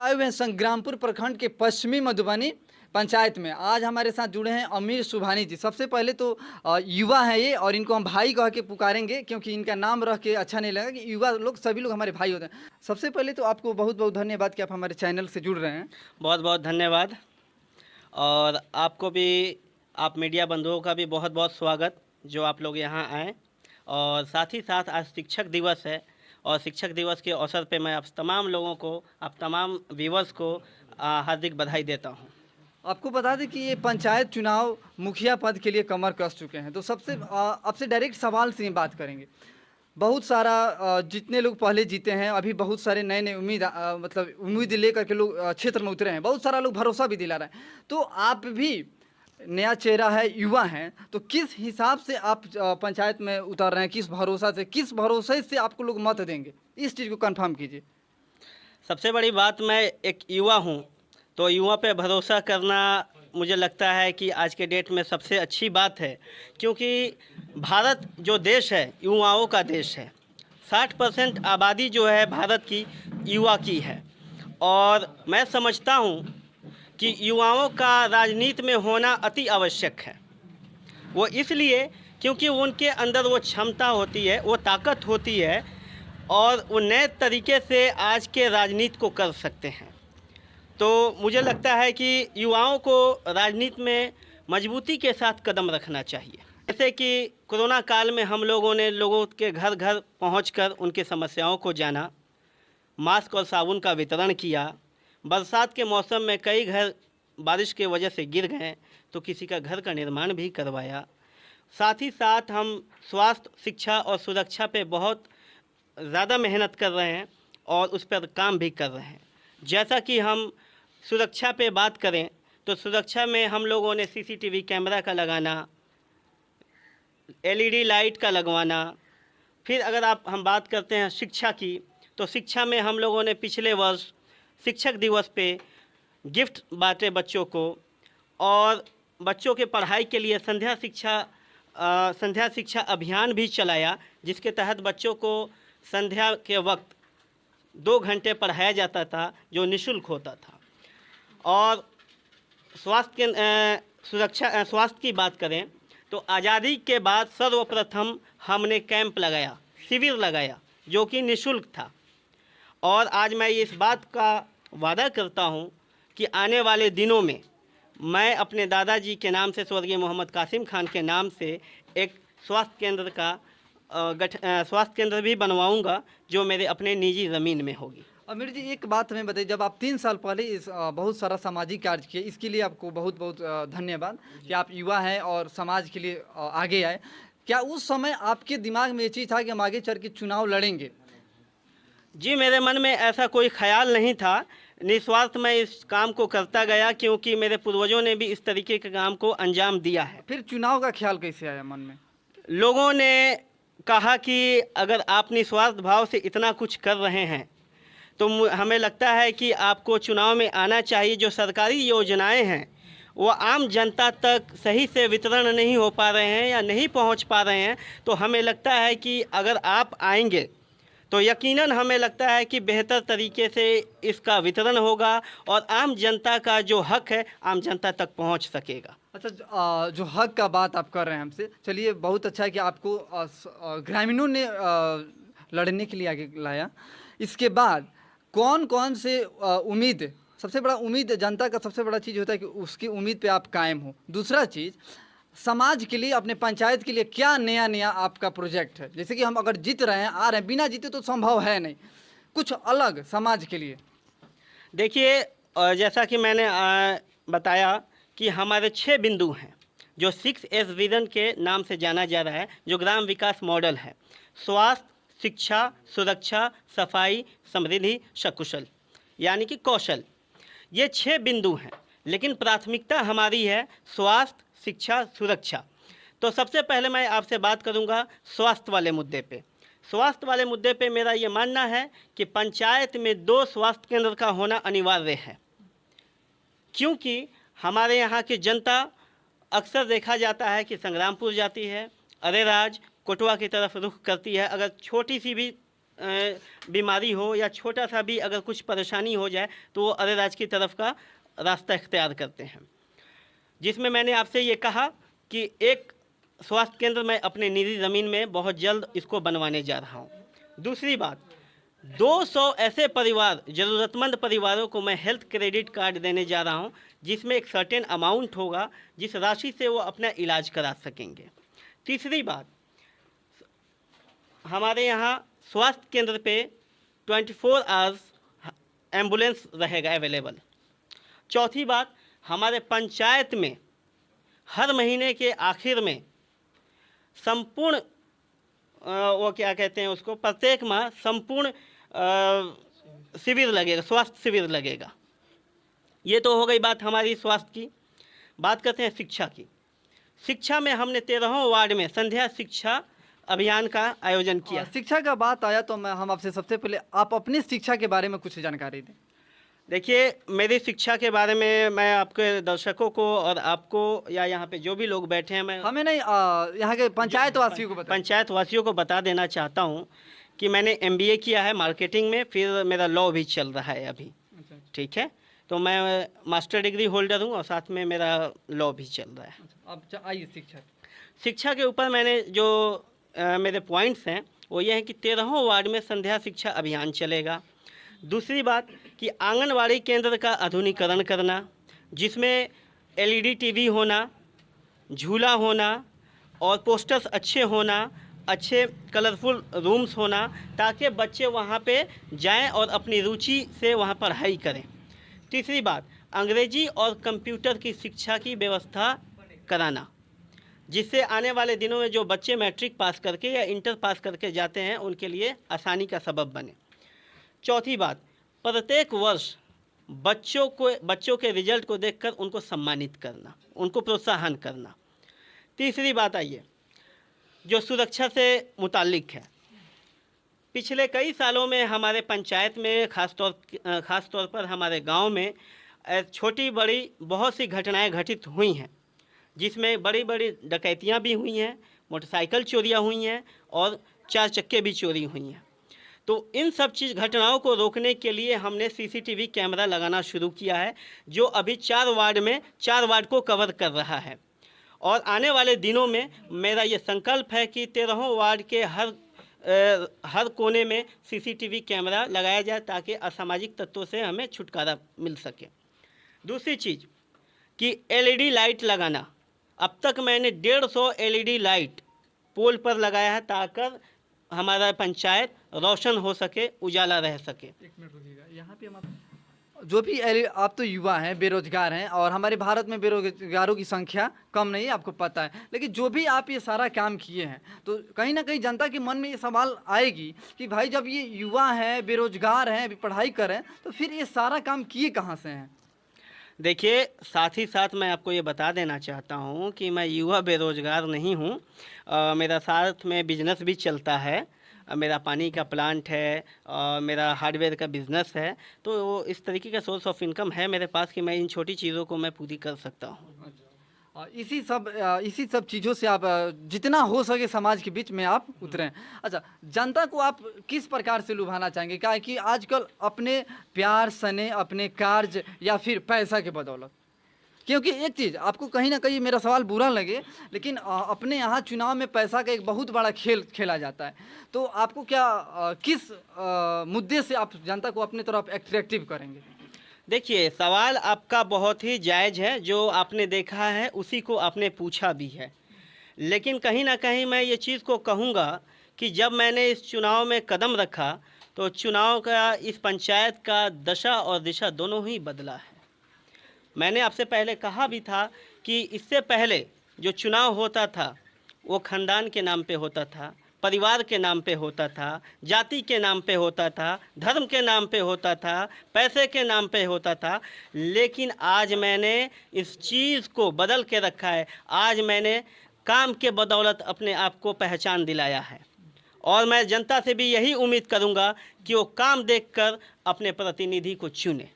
आए हुए हैं संग्रामपुर प्रखंड के पश्चिमी मधुबनी पंचायत में। आज हमारे साथ जुड़े हैं अमीर सुभानी जी। सबसे पहले तो युवा हैं ये, और इनको हम भाई कह के पुकारेंगे क्योंकि इनका नाम रख के अच्छा नहीं लगा कि युवा लोग सभी लोग हमारे भाई होते हैं। सबसे पहले तो आपको बहुत बहुत धन्यवाद कि आप हमारे चैनल से जुड़ रहे हैं। बहुत बहुत धन्यवाद। और आपको भी, आप मीडिया बंधुओं का भी बहुत बहुत स्वागत जो आप लोग यहाँ आए। और साथ ही साथ आज शिक्षक दिवस है, और शिक्षक दिवस के अवसर पे मैं आप तमाम लोगों को, आप तमाम व्यूवर्स को हार्दिक बधाई देता हूँ। आपको बता दें कि ये पंचायत चुनाव मुखिया पद के लिए कमर कस चुके हैं। तो सबसे आपसे डायरेक्ट सवाल से ही बात करेंगे। बहुत सारा जितने लोग पहले जीते हैं, अभी बहुत सारे नए नए मतलब उम्मीद लेकर के लोग क्षेत्र में उतरे हैं। बहुत सारा लोग भरोसा भी दिला रहे हैं। तो आप भी नया चेहरा है, युवा हैं, तो किस हिसाब से आप पंचायत में उतर रहे हैं? किस भरोसे से आपको लोग मत देंगे? इस चीज़ को कंफर्म कीजिए। सबसे बड़ी बात, मैं एक युवा हूँ, तो युवा पे भरोसा करना मुझे लगता है कि आज के डेट में सबसे अच्छी बात है, क्योंकि भारत जो देश है युवाओं का देश है। 60% आबादी जो है भारत की युवा की है। और मैं समझता हूँ कि युवाओं का राजनीति में होना अति आवश्यक है। वो इसलिए क्योंकि उनके अंदर वो क्षमता होती है, वो ताकत होती है, और वो नए तरीके से आज के राजनीति को कर सकते हैं। तो मुझे लगता है कि युवाओं को राजनीति में मजबूती के साथ कदम रखना चाहिए। जैसे कि कोरोना काल में हम लोगों ने लोगों के घर घर पहुंचकर उनकी समस्याओं को जाना, मास्क और साबुन का वितरण किया। बरसात के मौसम में कई घर बारिश के वजह से गिर गए, तो किसी का घर का निर्माण भी करवाया। साथ ही साथ हम स्वास्थ्य, शिक्षा और सुरक्षा पे बहुत ज़्यादा मेहनत कर रहे हैं और उस पर काम भी कर रहे हैं। जैसा कि हम सुरक्षा पे बात करें तो सुरक्षा में हम लोगों ने सीसीटीवी कैमरा का लगाना, एलईडी लाइट का लगवाना। फिर अगर हम बात करते हैं शिक्षा की, तो शिक्षा में हम लोगों ने पिछले वर्ष शिक्षक दिवस पे गिफ्ट बांटे बच्चों को, और बच्चों के पढ़ाई के लिए संध्या शिक्षा अभियान भी चलाया, जिसके तहत बच्चों को संध्या के वक्त 2 घंटे पढ़ाया जाता था जो निःशुल्क होता था। और स्वास्थ्य की बात करें तो आज़ादी के बाद सर्वप्रथम हमने कैंप लगाया, शिविर लगाया, जो कि निःशुल्क था। और आज मैं इस बात का वादा करता हूं कि आने वाले दिनों में मैं अपने दादाजी के नाम से, स्वर्गीय मोहम्मद कासिम खान के नाम से, एक स्वास्थ्य केंद्र भी बनवाऊंगा, जो मेरे अपने निजी ज़मीन में होगी। अमीर जी, एक बात हमें बताइए, जब आप 3 साल पहले इस बहुत सारा सामाजिक कार्य किए, इसके लिए आपको बहुत बहुत धन्यवाद कि आप युवा हैं और समाज के लिए आगे आए। क्या उस समय आपके दिमाग में ये चीज़ था कि हम आगे चल के चुनाव लड़ेंगे? जी, मेरे मन में ऐसा कोई ख्याल नहीं था। निस्वार्थ मैं इस काम को करता गया, क्योंकि मेरे पूर्वजों ने भी इस तरीके के काम को अंजाम दिया है। फिर चुनाव का ख्याल कैसे आया मन में? लोगों ने कहा कि अगर आप निस्वार्थ भाव से इतना कुछ कर रहे हैं तो हमें लगता है कि आपको चुनाव में आना चाहिए। जो सरकारी योजनाएं हैं वो आम जनता तक सही से वितरण नहीं हो पा रहे हैं या नहीं पहुंच पा रहे हैं, तो हमें लगता है कि अगर आप आएंगे तो यकीनन हमें लगता है कि बेहतर तरीके से इसका वितरण होगा और आम जनता का जो हक है आम जनता तक पहुंच सकेगा। अच्छा, जो हक का बात आप कर रहे हैं हमसे, चलिए बहुत अच्छा है कि आपको ग्रामीणों ने लड़ने के लिए आगे लाया। इसके बाद कौन कौन से उम्मीद, सबसे बड़ा उम्मीद जनता का सबसे बड़ा चीज़ होता है कि उसकी उम्मीद पे आप कायम हो। दूसरा चीज़, समाज के लिए, अपने पंचायत के लिए क्या नया नया आपका प्रोजेक्ट है? जैसे कि हम अगर जीत रहे हैं, आ रहे हैं, बिना जीते तो संभव है नहीं, कुछ अलग समाज के लिए। देखिए, जैसा कि मैंने बताया कि हमारे 6 बिंदु हैं जो 6S विजन के नाम से जाना जा रहा है, जो ग्राम विकास मॉडल है। स्वास्थ्य, शिक्षा, सुरक्षा, सफाई, समृद्धि, सकुशल, यानी कि कौशल। ये 6 बिंदु हैं, लेकिन प्राथमिकता हमारी है स्वास्थ्य, शिक्षा, सुरक्षा। तो सबसे पहले मैं आपसे बात करूंगा स्वास्थ्य वाले मुद्दे पे। स्वास्थ्य वाले मुद्दे पे मेरा ये मानना है कि पंचायत में 2 स्वास्थ्य केंद्र का होना अनिवार्य है, क्योंकि हमारे यहाँ की जनता अक्सर देखा जाता है कि संग्रामपुर जाती है, अरेराज, कोटवा की तरफ रुख करती है। अगर छोटी सी भी बीमारी हो या छोटा सा भी अगर कुछ परेशानी हो जाए तो वो अरेराज की तरफ का रास्ता इख्तियार करते हैं। जिसमें मैंने आपसे ये कहा कि एक स्वास्थ्य केंद्र मैं अपने निजी ज़मीन में बहुत जल्द इसको बनवाने जा रहा हूँ। दूसरी बात, 200 ऐसे परिवार, ज़रूरतमंद परिवारों को मैं हेल्थ क्रेडिट कार्ड देने जा रहा हूँ, जिसमें एक सर्टेन अमाउंट होगा जिस राशि से वो अपना इलाज करा सकेंगे। तीसरी बात, हमारे यहाँ स्वास्थ्य केंद्र पे 24 आवर्स एम्बुलेंस रहेगा अवेलेबल। चौथी बात, हमारे पंचायत में हर महीने के आखिर में संपूर्ण वो क्या कहते हैं उसको, प्रत्येक माह संपूर्ण शिविर लगेगा, स्वास्थ्य शिविर लगेगा। ये तो हो गई बात हमारी स्वास्थ्य की। बात करते हैं शिक्षा की। शिक्षा में हमने 13वें वार्ड में संध्या शिक्षा अभियान का आयोजन किया। शिक्षा का बात आया तो हम आपसे सबसे पहले आप अपनी शिक्षा के बारे में कुछ जानकारी दें। देखिए, मेरी शिक्षा के बारे में मैं आपके दर्शकों को और आपको या यहाँ पे जो भी लोग बैठे हैं, मैं हमें नहीं यहाँ के पंचायत वासियों को बता देना चाहता हूँ कि मैंने MBA किया है मार्केटिंग में, फिर मेरा लॉ भी चल रहा है अभी। ठीक है, तो मैं मास्टर डिग्री होल्डर हूँ और साथ में मेरा लॉ भी चल रहा है। अब आइए शिक्षा के ऊपर मैंने जो मेरे पॉइंट्स हैं वो ये हैं कि 13वें वार्ड में संध्या शिक्षा अभियान चलेगा। दूसरी बात कि आंगनवाड़ी केंद्र का आधुनिकीकरण करना, जिसमें LED TV होना, झूला होना और पोस्टर्स अच्छे होना, अच्छे कलरफुल रूम्स होना, ताकि बच्चे वहाँ पे जाएं और अपनी रुचि से वहाँ पढ़ाई करें। तीसरी बात, अंग्रेजी और कंप्यूटर की शिक्षा की व्यवस्था कराना, जिससे आने वाले दिनों में जो बच्चे मैट्रिक पास करके या इंटर पास करके जाते हैं उनके लिए आसानी का सबब बने। चौथी बात, प्रत्येक वर्ष बच्चों के रिजल्ट को देखकर उनको सम्मानित करना, उनको प्रोत्साहन करना। तीसरी बात आइए जो सुरक्षा से मुताल्लिक है। पिछले कई सालों में हमारे पंचायत में ख़ास तौर पर हमारे गांव में छोटी बड़ी बहुत सी घटनाएं घटित हुई हैं, जिसमें बड़ी बड़ी डकैतियां भी हुई हैं, मोटरसाइकिल चोरियां हुई हैं और 4 चक्के भी चोरी हुई हैं। तो इन सब घटनाओं को रोकने के लिए हमने CCTV कैमरा लगाना शुरू किया है, जो अभी 4 वार्ड को कवर कर रहा है। और आने वाले दिनों में मेरा ये संकल्प है कि 13वें वार्ड के हर कोने में CCTV कैमरा लगाया जाए, ताकि असामाजिक तत्वों से हमें छुटकारा मिल सके। दूसरी चीज़ कि LED लाइट लगाना। अब तक मैंने 150 LED लाइट पोल पर लगाया है, ताकि हमारा पंचायत रोशन हो सके, उजाला रह सके। एक मिनट रुकिएगा, यहाँ पे हम जो भी आप तो युवा हैं, बेरोजगार हैं, और हमारे भारत में बेरोजगारों की संख्या कम नहीं है, आपको पता है। लेकिन जो भी आप ये सारा काम किए हैं, तो कहीं ना कहीं जनता के मन में ये सवाल आएगी कि भाई जब ये युवा हैं, बेरोजगार हैं, अभी पढ़ाई कर रहे हैं, तो फिर ये सारा काम किए कहाँ से हैं? देखिए, साथ ही साथ मैं आपको ये बता देना चाहता हूँ कि मैं युवा बेरोजगार नहीं हूँ। मेरा साथ में बिजनेस भी चलता है। मेरा पानी का प्लांट है और मेरा हार्डवेयर का बिज़नेस है। तो इस तरीके का सोर्स ऑफ इनकम है मेरे पास कि मैं इन छोटी चीज़ों को मैं पूरी कर सकता हूँ। इसी सब चीज़ों से आप जितना हो सके समाज के बीच में आप उतरें। अच्छा, जनता को आप किस प्रकार से लुभाना चाहेंगे? क्या है कि आजकल अपने प्यार सने, अपने कार्य या फिर पैसा के बदौलत, क्योंकि एक चीज़ आपको कहीं ना कहीं मेरा सवाल बुरा लगे, लेकिन अपने यहाँ चुनाव में पैसा का एक बहुत बड़ा खेल खेला जाता है। तो आपको किस मुद्दे से आप जनता को अपने तरफ एट्रैक्टिव करेंगे? देखिए, सवाल आपका बहुत ही जायज़ है। जो आपने देखा है उसी को आपने पूछा भी है, लेकिन कहीं ना कहीं मैं ये चीज़ को कहूँगा कि जब मैंने इस चुनाव में कदम रखा तो चुनाव का, इस पंचायत का दशा और दिशा दोनों ही बदला है। मैंने आपसे पहले कहा भी था कि इससे पहले जो चुनाव होता था वो खानदान के नाम पे होता था, परिवार के नाम पे होता था, जाति के नाम पे होता था, धर्म के नाम पे होता था, पैसे के नाम पे होता था। लेकिन आज मैंने इस चीज़ को बदल के रखा है। आज मैंने काम के बदौलत अपने आप को पहचान दिलाया है, और मैं जनता से भी यही उम्मीद करूंगा कि वो काम देखकर अपने प्रतिनिधि को चुने।